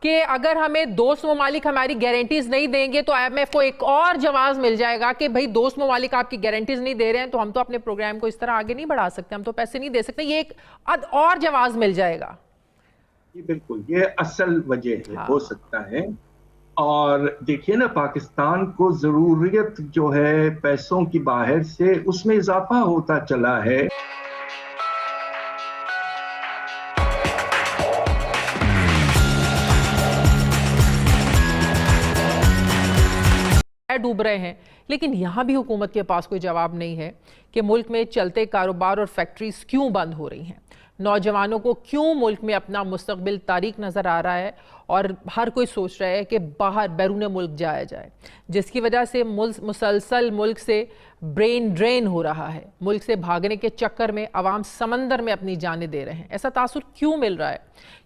کہ اگر ہمیں دوست ممالک ہماری گارنٹیز نہیں دیں گے تو IMF کو ایک اور جواز مل جائے گا کہ بھئی دوست ممالک آپ کی گارنٹیز نہیں دے رہے ہیں تو ہم تو اپنے پروگرام کو اس طرح آگے نہیں بڑھا سکتے, ہم تو پیسے نہیں دے سکتے. یہ ایک اور جواز مل جائے گا. یہ بالکل یہ اصل وجہ ہے, ہو سکتا ہے. اور دیکھیے نا, پاکستان کو ضروریت جو ہے پیسوں کی باہر سے, اس میں اضافہ ہوتا چلا ہے. ڈوب رہے ہیں, لیکن یہاں بھی حکومت کے پاس کوئی جواب نہیں ہے کہ ملک میں چلتے کاروبار اور فیکٹریز کیوں بند ہو رہی ہیں, نوجوانوں کو کیوں ملک میں اپنا مستقبل تاریک نظر آ رہا ہے اور ہر کوئی سوچ رہا ہے کہ باہر بیرون ملک جایا جائے, جس کی وجہ سے مسلسل ملک سے برین ڈرین ہو رہا ہے. ملک سے بھاگنے کے چکر میں عوام سمندر میں اپنی جانیں دے رہے ہیں. ایسا تاثر کیوں مل رہا ہے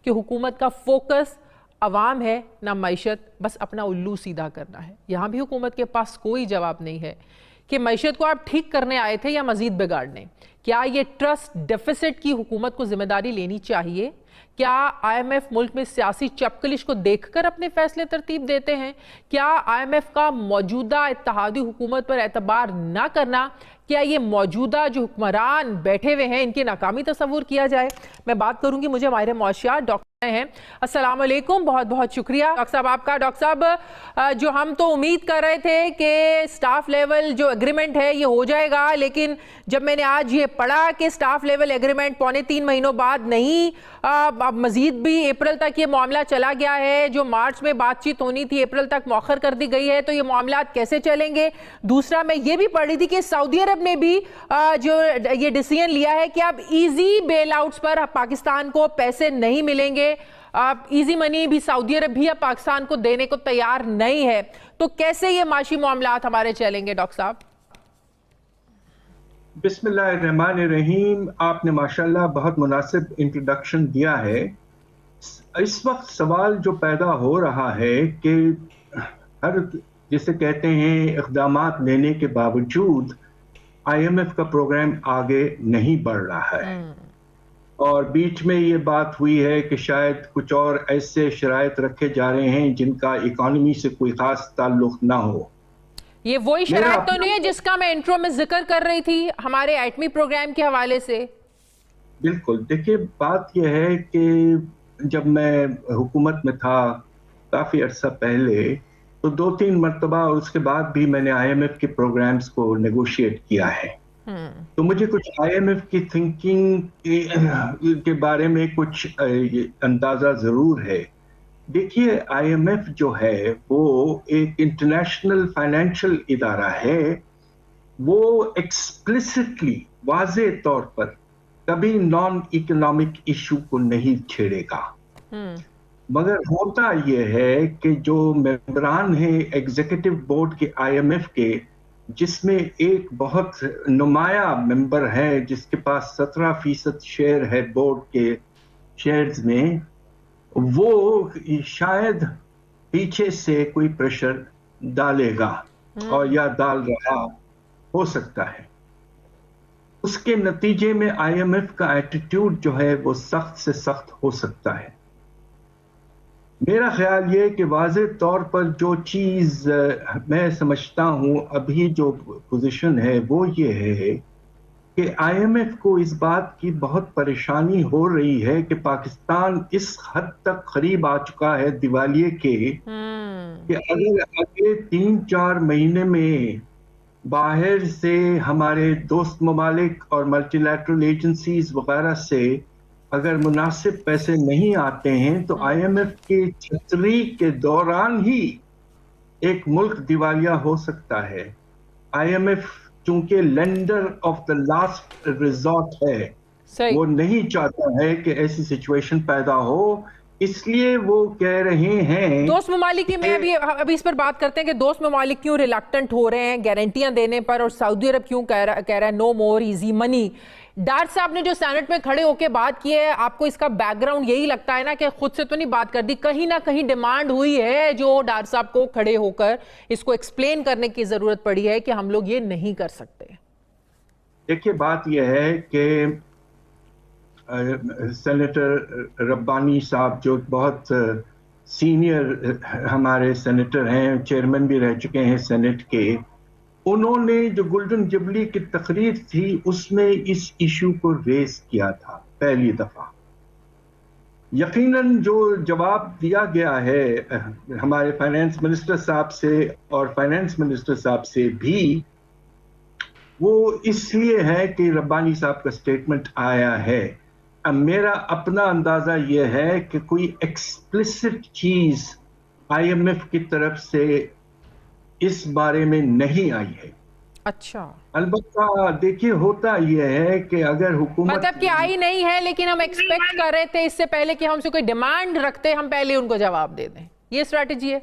کہ حکومت کا فوکس عوام ہے نہ معیشت, بس اپنا الو سیدھا کرنا ہے. یہاں بھی حکومت کے پاس کوئی جواب نہیں ہے کہ معیشت کو آپ ٹھیک کرنے آئے تھے یا مزید بگاڑنے. کیا یہ ٹرسٹ ڈیفیسٹ کی حکومت کو ذمہ داری لینی چاہیے؟ کیا IMF ملک میں سیاسی چپکلش کو دیکھ کر اپنے فیصلے ترتیب دیتے ہیں؟ کیا IMF کا موجودہ اتحادی حکومت پر اعتبار نہ کرنا, کیا یہ موجودہ جو حکمران بیٹھے ہوئے ہیں ان کی ناکامی تصور کیا جائے؟ میں بات کروں گی, مجھے ماہر معاشیات ڈاکٹر ہیں. السلام علیکم, بہت بہت شکریہ ڈاکٹر صاحب آپ کا. ڈاکٹر صاحب, جو ہم تو امید کر رہے تھے کہ سٹاف لیول جو ایگریمنٹ ہے یہ ہو جائے گا, لیکن جب میں نے آج یہ پڑھا کہ سٹاف لیول ایگریمنٹ 3.25 مہینوں بعد نہیں, اب مزید بھی اپریل تک یہ معاملہ چلا گیا ہے. جو مارچ میں بات چیت ہونی تھی اپریل تک مؤخر کر دی گئی ہے, تو یہ معاملات کیسے چلیں گے؟ دوسرا, میں یہ بھی پڑھ رہی تھی کہ سعودی عرب نے بھی جو یہ ڈیسیژن لیا ہے کہ اب ایزی بیل آؤٹس پر پاکستان کو پیسے نہیں ملیں گے. ایزی منی بھی سعودی عرب بھی اب پاکستان کو دینے کو تیار نہیں ہے. تو کیسے یہ معاشی معاملات ہمارے چلیں گے ڈاکٹر صاحب؟ بسم اللہ الرحمن الرحیم. آپ نے ماشاءاللہ بہت مناسب انٹروڈکشن دیا ہے. اس وقت سوال جو پیدا ہو رہا ہے کہ ہر جسے کہتے ہیں اقدامات لینے کے باوجود IMF کا پروگرام آگے نہیں بڑھ رہا ہے, اور بیچ میں یہ بات ہوئی ہے کہ شاید کچھ اور ایسے شرائط رکھے جا رہے ہیں جن کا اکانومی سے کوئی خاص تعلق نہ ہو. یہ وہی شرائط تو نہیں ہے جس کا میں انٹرو میں ذکر کر رہی تھی ہمارے ایٹمی پروگرام کے حوالے سے؟ بالکل. دیکھیے, بات یہ ہے کہ جب میں حکومت میں تھا کافی عرصہ پہلے, تو 2-3 مرتبہ اور اس کے بعد بھی میں نے IMF کے پروگرامز کو نیگوشیٹ کیا ہے. تو مجھے کچھ IMF کی تھنکنگ کے بارے میں کچھ اندازہ ضرور ہے. دیکھیے, IMF جو ہے وہ ایک انٹرنیشنل فائنینشل ادارہ ہے. وہ ایکسپلیسٹلی واضح طور پر کبھی نان اکنامک ایشو کو نہیں چھیڑے گا. مگر ہوتا یہ ہے کہ جو ممبران ہیں ایگزیکٹو بورڈ کے IMF کے, جس میں ایک بہت نمایاں ممبر ہے جس کے پاس 17% شیئر ہے بورڈ کے شیئرز میں, وہ شاید پیچھے سے کوئی پریشر ڈالے گا اور یا ڈال رہا ہو سکتا ہے. اس کے نتیجے میں IMF کا ایٹیٹیوڈ جو ہے وہ سخت سے سخت ہو سکتا ہے. میرا خیال یہ کہ واضح طور پر جو چیز میں سمجھتا ہوں ابھی جو پوزیشن ہے وہ یہ ہے کہ IMF کو اس بات کی بہت پریشانی ہو رہی ہے کہ پاکستان اس حد تک قریب آ چکا ہے دیوالیے کے کہ اگر اگلے 3-4 مہینے میں باہر سے ہمارے دوست ممالک اور ملٹی لیٹرل ایجنسیز وغیرہ سے اگر مناسب پیسے نہیں آتے ہیں تو IMF کی چھتری کے دوران ہی ایک ملک دیوالیہ ہو سکتا ہے. IMF چونکہ lander of the last resort ہے, وہ نہیں چاہتا ہے کہ ایسی سچویشن پیدا ہو, اس لیے وہ کہہ رہے ہیں. دوست ممالک کی میں ابھی اس پر بات کرتے ہیں کہ دوست ممالک کیوں ریلکٹنٹ ہو رہے ہیں گارنٹیاں دینے پر, اور سعودی عرب کیوں کہہ رہا ہے نو مور ایزی منی. ڈار صاحب نے جو سینٹ میں کھڑے ہو کے بات کی ہے, آپ کو اس کا بیک گراؤنڈ یہی لگتا ہے نا کہ خود سے تو نہیں بات کر دی, کہیں نہ کہیں ڈیمانڈ ہوئی ہے جو ڈار صاحب کو کھڑے ہو کر اس کو ایکسپلین کرنے کی ضرورت پڑی ہے کہ ہم لوگ یہ نہیں کر سکتے؟ دیکھیے, بات یہ ہے کہ سینیٹر ربانی صاحب جو بہت سینئر ہمارے سینیٹر ہیں، چیئرمین بھی رہ چکے ہیں سینٹ کے، انہوں نے جو گولڈن جبلی کی تقریر تھی اس میں اس ایشو کو ریز کیا تھا پہلی دفعہ. یقیناً جو جواب دیا گیا ہے ہمارے فائنانس منسٹر صاحب سے اور فائنانس منسٹر صاحب سے بھی، وہ اس لیے ہے کہ ربانی صاحب کا سٹیٹمنٹ آیا ہے. اب میرا اپنا اندازہ یہ ہے کہ کوئی ایکسپلسٹ چیز آئی ایم ایف کی طرف سے اس بارے میں نہیں آئی ہے. اچھا، البتہ دیکھیے ہوتا یہ ہے کہ اگر حکومت مطلب کہ آئی نہیں ہے لیکن ہم ایکسپیکٹ کر رہے تھے اس سے پہلے کہ ہم سے کوئی ڈیمانڈ رکھتے ہم پہلے ان کو جواب دے دیں، یہ اسٹریٹجی ہے.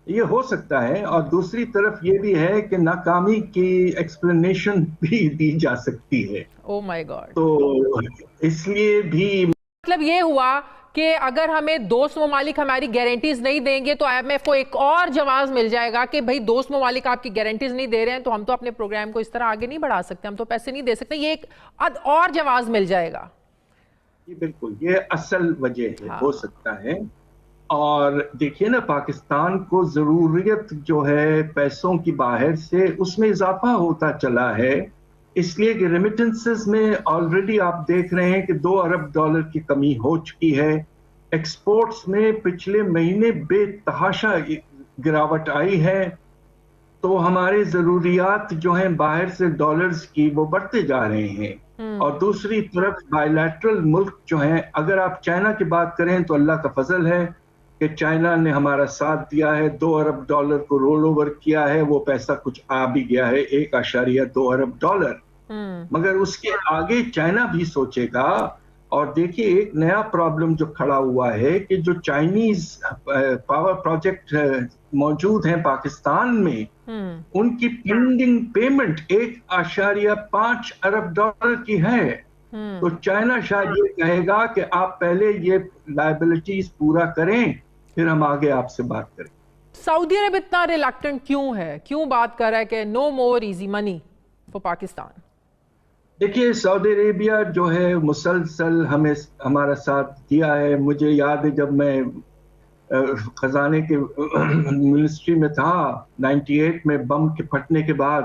یہ ہو سکتا ہے، اور دوسری طرف یہ بھی ہے کہ ناکامی کی ایکسپلینیشن بھی دی جا سکتی ہے. او مائی گاڈ. تو اس لیے بھی مطلب یہ ہوا کہ اگر ہمیں دوست ممالک ہماری گارنٹیز نہیں دیں گے تو آئی ایم ایف کو ایک اور جواز مل جائے گا کہ بھئی دوست ممالک آپ کی گارنٹیز نہیں دے رہے ہیں تو ہم تو اپنے پروگرام کو اس طرح آگے نہیں بڑھا سکتے، ہم تو پیسے نہیں دے سکتے، یہ ایک اور جواز مل جائے گا. بالکل یہ اصل وجہ ہے، ہو سکتا ہے. اور دیکھیے نا، پاکستان کو ضروریت جو ہے پیسوں کی باہر سے، اس میں اضافہ ہوتا چلا ہے، اس لیے کہ ریمیٹنسز میں آلریڈی آپ دیکھ رہے ہیں کہ $2 ارب کی کمی ہو چکی ہے. ایکسپورٹس میں پچھلے مہینے بے تحاشا گراوٹ آئی ہے. تو ہمارے ضروریات جو ہیں باہر سے ڈالرز کی وہ بڑھتے جا رہے ہیں. اور دوسری طرف بائی لیٹرل ملک جو ہیں، اگر آپ چائنا کی بات کریں تو اللہ کا فضل ہے کہ چائنا نے ہمارا ساتھ دیا ہے، $2 ارب کو رول اوور کیا ہے، وہ پیسہ کچھ آ بھی گیا ہے، $1.2 ارب. مگر اس کے آگے چائنا بھی سوچے گا. اور دیکھیے ایک نیا پرابلم جو کھڑا ہوا ہے کہ جو چائنیز پاور پروجیکٹ موجود ہیں پاکستان میں، ان کی پینڈنگ پیمنٹ $1.5 ارب کی ہے. تو چائنا شاید یہ کہے گا کہ آپ پہلے یہ لائبلٹیز پورا کریں پھر ہم آگے آپ سے بات کریں. سعودی عرب اتنا ریلیکٹنٹ کیوں ہے، کیوں بات کر رہا ہے کہ no more easy money for Pakistan? دیکھیے سعودی عربیہ جو ہے مسلسل ہمیں ہمارا ساتھ دیا ہے. مجھے یاد ہے جب میں خزانے کے منسٹری میں تھا 98 میں بم کے پھٹنے کے بعد،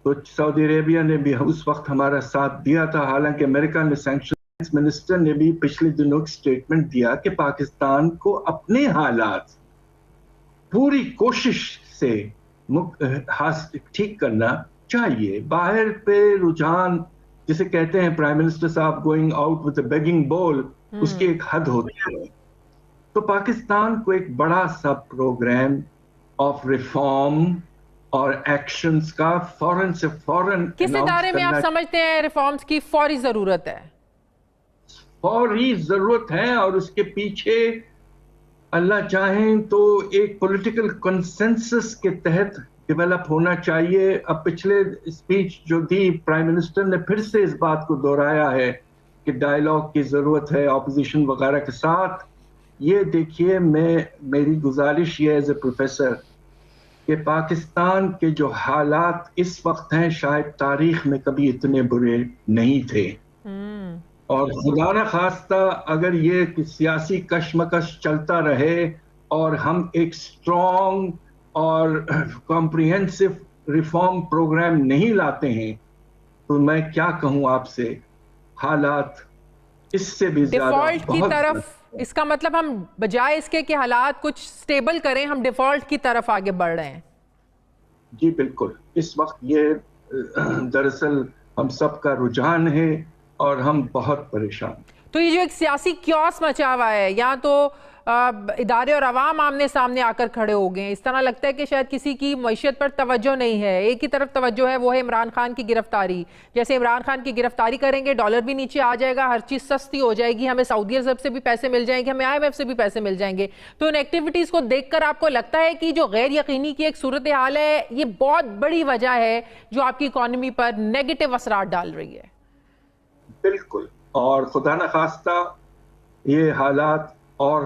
تو سعودی عربیہ نے بھی اس وقت ہمارا ساتھ دیا تھا. حالانکہ امریکہ نے سینکشن منسٹر نے بھی پچھلے دنوں ایک سٹیٹمنٹ دیا کہ پاکستان کو اپنے حالات پوری کوشش سے ٹھیک کرنا چاہیے. باہر پہ رجحان جسے کہتے ہیں پرائم منسٹر صاحب going out with a begging bowl, اس کی ایک حد ہوتی ہے. تو پاکستان کو ایک بڑا سا پروگرام آف ریفارم اور ایکشنز کا فوراً سے فوراً کس ادارے میں آپ سمجھتے ہیں ریفارمز کی فوری ضرورت ہے؟ فوری ضرورت ہے، اور اس کے پیچھے اللہ چاہیں تو ایک پولیٹیکل کنسنسس کے تحت ڈیولپ ہونا چاہیے. اب پچھلے اسپیچ جو دی پرائم منسٹر نے پھر سے اس بات کو دہرایا ہے کہ ڈائیلاگ کی ضرورت ہے اپوزیشن وغیرہ کے ساتھ. یہ دیکھیے میری گزارش یہ ایز اے پروفیسر کہ پاکستان کے جو حالات اس وقت ہیں شاید تاریخ میں کبھی اتنے برے نہیں تھے. اور خدا نہ خواستہ اگر یہ سیاسی کشمکش چلتا رہے اور ہم ایک اسٹرانگ اور کمپریہنسو ریفارم پروگرام نہیں لاتے ہیں تو میں کیا کہوں آپ سے، حالات اس سے بھی زیادہ ڈیفالٹ کی طرف. اس کا مطلب ہم بجائے اس کے کہ حالات کچھ سٹیبل کریں، ہم ڈیفالٹ کی طرف آگے بڑھ رہے ہیں. جی بالکل، اس وقت یہ دراصل ہم سب کا رجحان ہے اور ہم بہت پریشان. تو یہ جو ایک سیاسی کیوس مچا ہوا ہے، یا تو ادارے اور عوام آمنے سامنے آ کر کھڑے ہو گئے ہیں، اس طرح لگتا ہے کہ شاید کسی کی معیشت پر توجہ نہیں ہے. ایک ہی طرف توجہ ہے، وہ ہے عمران خان کی گرفتاری. جیسے عمران خان کی گرفتاری کریں گے ڈالر بھی نیچے آ جائے گا، ہر چیز سستی ہو جائے گی، ہمیں سعودی عرب سے بھی پیسے مل جائیں گے، ہمیں آئی ایم ایف سے بھی پیسے مل جائیں گے. تو ان ایکٹیویٹیز کو دیکھ کر آپ کو لگتا ہے کہ جو غیر یقینی کی ایک صورتحال ہے یہ بہت بڑی وجہ ہے جو آپ کی اکانومی پر نیگیٹو اثرات ڈال رہی ہے؟ بالکل، اور خدا نہ خواستہ یہ حالات اور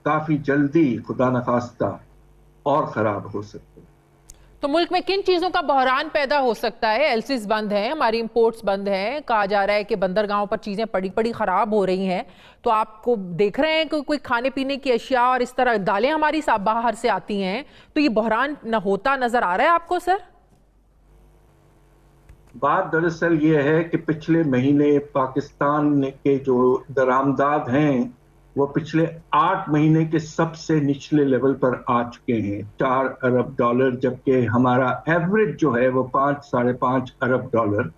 کافی جلدی خدا نہ خواستہ اور خراب ہو سکتے ہیں. تو ملک میں کن چیزوں کا بحران پیدا ہو سکتا ہے؟ ایلسیز بند ہیں، ہماری امپورٹس بند ہیں، کہا جا رہا ہے کہ بندرگاہوں پر چیزیں پڑی خراب ہو رہی ہیں، تو آپ کو دیکھ رہے ہیں کہ کوئی کھانے پینے کی اشیاء اور اس طرح دالیں ہماری باہر سے آتی ہیں، تو یہ بحران نہ ہوتا نظر آ رہا ہے آپ کو سر؟ بات دراصل یہ ہے کہ پچھلے مہینے پاکستان کے جو درآمدات ہیں وہ پچھلے 8 مہینے کے سب سے نچلے لیول پر آ چکے ہیں، $4 ارب، جبکہ ہمارا ایوریج جو ہے وہ 5-5.5 ارب ڈالر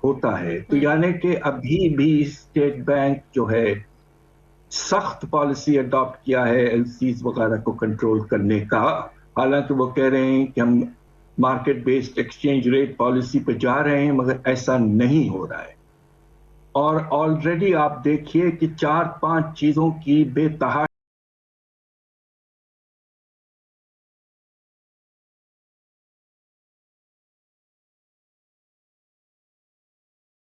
ہوتا ہے۔ تو یعنی کہ ابھی بھی اسٹیٹ بینک جو ہے سخت پالیسی اڈاپٹ کیا ہے ایل سیز وغیرہ کو کنٹرول کرنے کا، حالانکہ وہ کہہ رہے ہیں کہ ہم market based exchange rate policy پہ جا رہے ہیں، مگر ایسا نہیں ہو رہا ہے۔ اور آلریڈی آپ دیکھیے کہ 4-5 چیزوں کی بے تحاشا